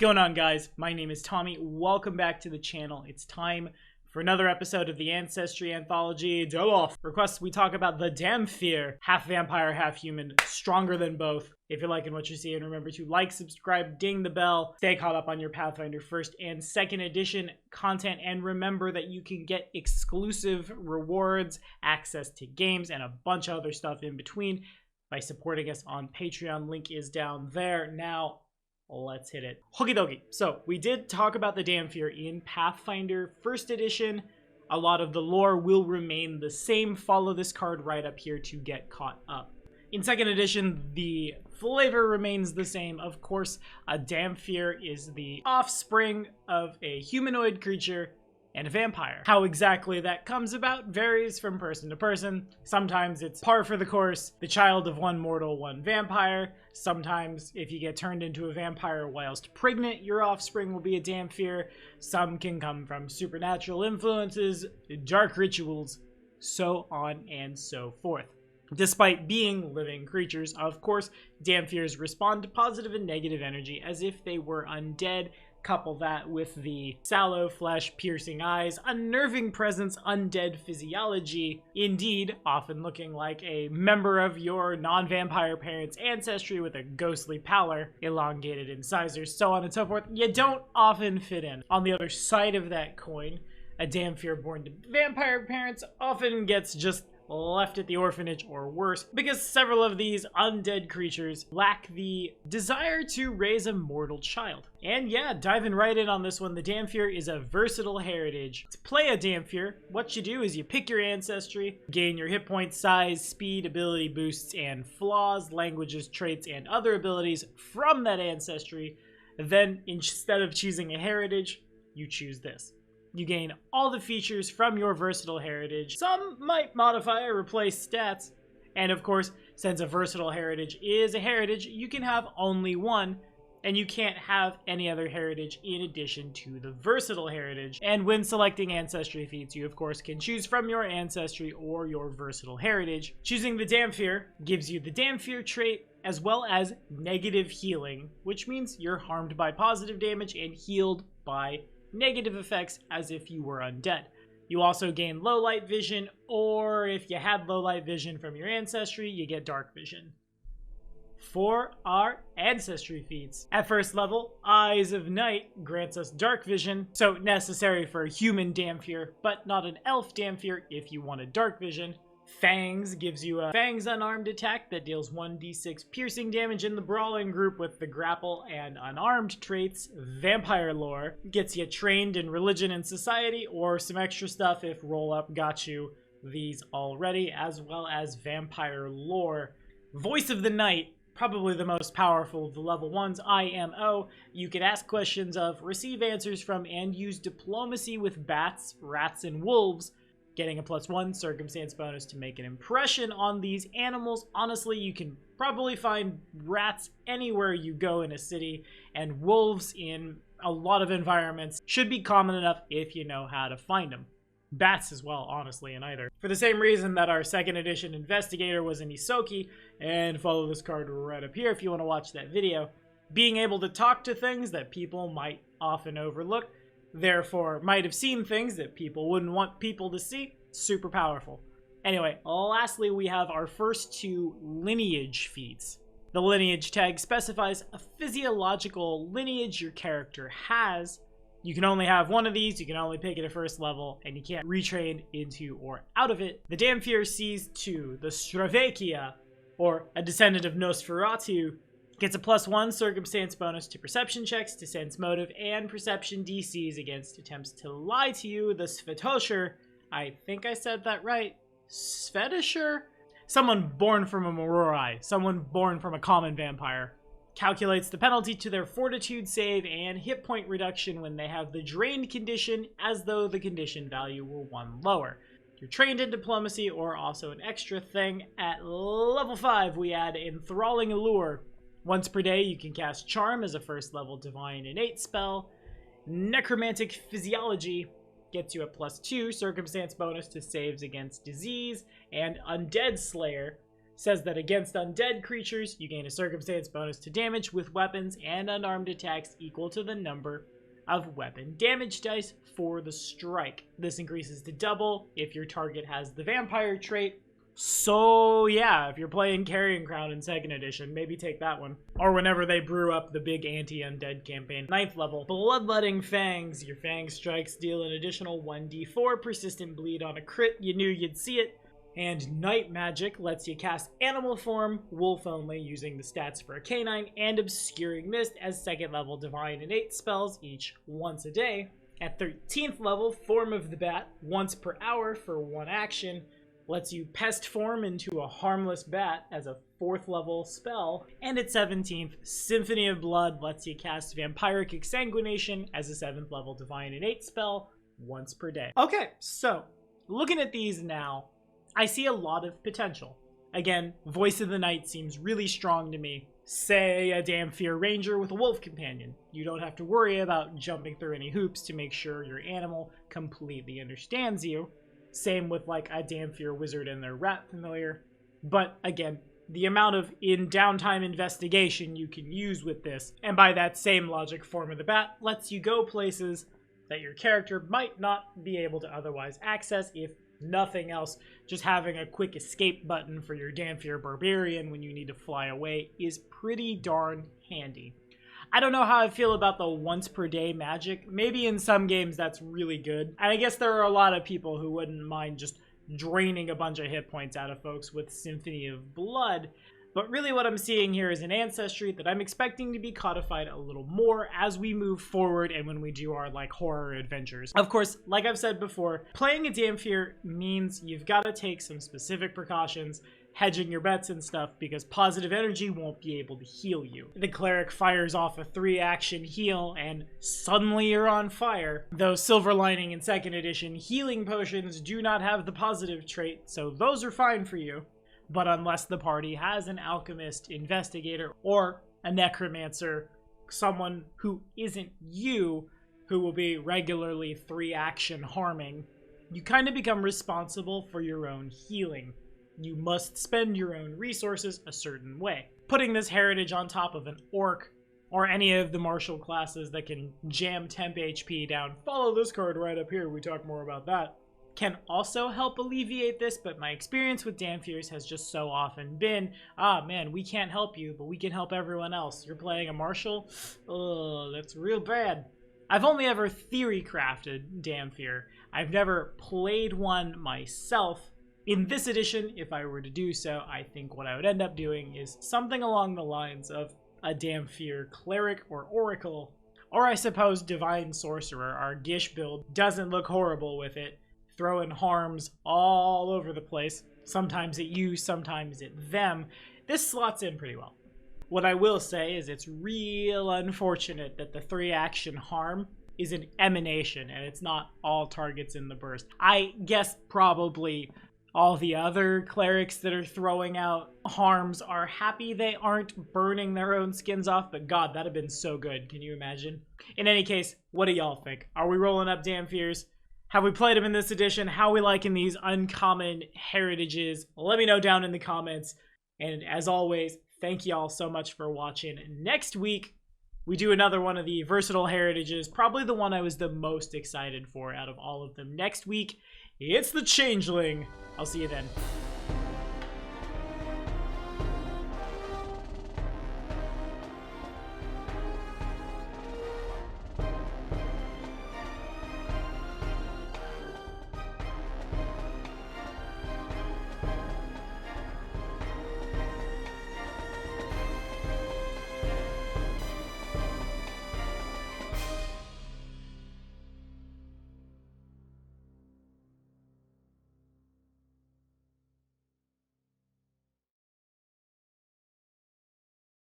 going on, guys? My name is Tommy. Welcome back to the channel. It's time for another episode of the Ancestry Anthology. Requests we talk about the Dhampir, half vampire, half human, stronger than both. If you're liking what you see, and remember to like, subscribe, ding the bell, stay caught up on your Pathfinder 1st and 2nd edition content, and remember that you can get exclusive rewards, access to games, and a bunch of other stuff in between by supporting us on Patreon. Link is down there. Now, let's hit it. Okie dokie. So, we did talk about the Dhampir in Pathfinder 1st edition. A lot of the lore will remain the same. Follow this card right up here to get caught up. In 2nd edition, the flavor remains the same. Of course, a Dhampir is the offspring of a humanoid creature and a vampire. How exactly that comes about varies from person to person. Sometimes it's par for the course, the child of one mortal, one vampire. Sometimes if you get turned into a vampire whilst pregnant, your offspring will be a Dhampir. Some can come from supernatural influences, dark rituals, so on and so forth. Despite being living creatures, of course, Dhampirs respond to positive and negative energy as if they were undead. Couple that with the sallow flesh, piercing eyes, unnerving presence, undead physiology, indeed often looking like a member of your non-vampire parent's ancestry with a ghostly pallor, elongated incisors, so on and so forth. You don't often fit in. On the other side of that coin, a Dhampir born to vampire parents often gets just left at the orphanage or worse, because several of these undead creatures lack the desire to raise a mortal child. And yeah, diving right in on this one, the Dhampir is a versatile heritage. To play a Dhampir, what you do is you pick your ancestry, gain your hit point, size, speed, ability boosts, and flaws, languages, traits, and other abilities from that ancestry. Then, instead of choosing a heritage, you choose this. You gain all the features from your versatile heritage. Some might modify or replace stats. And of course, since a versatile heritage is a heritage, you can have only one, and you can't have any other heritage in addition to the versatile heritage. And when selecting Ancestry Feeds, you of course can choose from your ancestry or your versatile heritage. Choosing the Dhampir gives you the Dhampir trait as well as negative healing, which means you're harmed by positive damage and healed by negative effects as if you were undead. You also gain low light vision, or if you had low light vision from your ancestry, you get dark vision. For our Ancestry Feeds, at first level, Eyes of Night grants us dark vision, so necessary for a human Dhampir, but not an elf Dhampir if you wanted dark vision. Fangs gives you a Fangs unarmed attack that deals 1d6 piercing damage in the brawling group with the grapple and unarmed traits. Vampire lore gets you trained in religion and society, or some extra stuff if roll up got you these already, as well as vampire lore. Voice of the Night, probably the most powerful of the level 1s, IMO. You can ask questions of, receive answers from, and use diplomacy with bats, rats, and wolves, getting a +1 circumstance bonus to make an impression on these animals. Honestly, you can probably find rats anywhere you go in a city, and wolves in a lot of environments should be common enough if you know how to find them. Bats as well, honestly, in either. For the same reason that our 2nd edition investigator was an Isoki, and follow this card right up here if you want to watch that video, being able to talk to things that people might often overlook, therefore might have seen things that people wouldn't want people to see. Super powerful. Anyway, lastly, we have our first two Lineage Feeds. The Lineage tag specifies a physiological lineage your character has. You can only have one of these, you can only pick it at 1st level, and you can't retrain into or out of it. The Dhampir sees to the Stravekia, or a descendant of Nosferatu, gets a +1 circumstance bonus to perception checks, to sense motive, and perception DCs against attempts to lie to you. The Svetosher, I think I said that right. Svetosher? Someone born from a Moroi, someone born from a common vampire, calculates the penalty to their fortitude save and hit point reduction when they have the drained condition, as though the condition value were 1 lower. You're trained in diplomacy, or also an extra thing. At level 5, we add Enthralling Allure. Once per day, you can cast Charm as a 1st level Divine Innate spell. Necromantic Physiology gets you a +2 circumstance bonus to saves against disease. And Undead Slayer says that against undead creatures, you gain a circumstance bonus to damage with weapons and unarmed attacks equal to the number of weapon damage dice for the strike. This increases to double if your target has the vampire trait. So yeah, if you're playing Carrion Crown in 2nd edition, maybe take that one. Or whenever they brew up the big anti-undead campaign. 9th level, Bloodletting Fangs. Your Fang strikes deal an additional 1d4 persistent bleed on a crit. You knew you'd see it. And Night Magic lets you cast Animal Form, Wolf only, using the stats for a Canine, and Obscuring Mist as 2nd level Divine Innate spells, each once a day. At 13th level, Form of the Bat, once per hour for 1 action, lets you Pest Form into a harmless bat as a 4th level spell. And at 17th, Symphony of Blood lets you cast Vampiric Exsanguination as a 7th level Divine Innate spell, once per day. Okay, so, looking at these now, I see a lot of potential. Again, Voice of the Night seems really strong to me. Say a Dhampir Ranger with a Wolf Companion. You don't have to worry about jumping through any hoops to make sure your animal completely understands you. Same with like a Dhampir Wizard and their Rat Familiar. But again, the amount of in-downtime investigation you can use with this, and by that same logic, Form of the Bat lets you go places that your character might not be able to otherwise access if nothing else. Just having a quick escape button for your Dhampir Barbarian when you need to fly away is pretty darn handy. I don't know how I feel about the once per day magic. Maybe in some games that's really good. And I guess there are a lot of people who wouldn't mind just draining a bunch of hit points out of folks with Symphony of Blood. But really what I'm seeing here is an ancestry that I'm expecting to be codified a little more as we move forward and when we do our like horror adventures. Of course, like I've said before, playing a Dhampir means you've got to take some specific precautions, hedging your bets and stuff, because positive energy won't be able to heal you. The cleric fires off a 3-action heal and suddenly you're on fire. Though Silver Lining in 2nd edition, healing potions do not have the positive trait, so those are fine for you. But unless the party has an alchemist, investigator, or a necromancer, someone who isn't you, who will be regularly 3-action harming, you kind of become responsible for your own healing. You must spend your own resources a certain way. Putting this heritage on top of an orc, or any of the martial classes that can jam temp HP down, follow this card right up here, we talk more about that, can also help alleviate this, but my experience with Dhampirs has just so often been, man, we can't help you, but we can help everyone else. You're playing a martial? Ugh, that's real bad. I've only ever theory crafted Dhampir. I've never played one myself. In this edition, if I were to do so, I think what I would end up doing is something along the lines of a Dhampir cleric or oracle, or I suppose divine sorcerer. Our Gish build doesn't look horrible with it. Throwing harms all over the place, sometimes at you, sometimes at them. This slots in pretty well. What I will say is it's real unfortunate that the 3-action harm is an emanation and it's not all targets in the burst. I guess probably all the other clerics that are throwing out harms are happy they aren't burning their own skins off, but god, that'd have been so good. Can you imagine? In any case, what do y'all think? Are we rolling up Dhampirs? Have we played them in this edition? How we liking these uncommon heritages? Let me know down in the comments. And as always, thank y'all so much for watching. Next week, we do another one of the versatile heritages, probably the one I was the most excited for out of all of them. Next week, it's the Changeling. I'll see you then.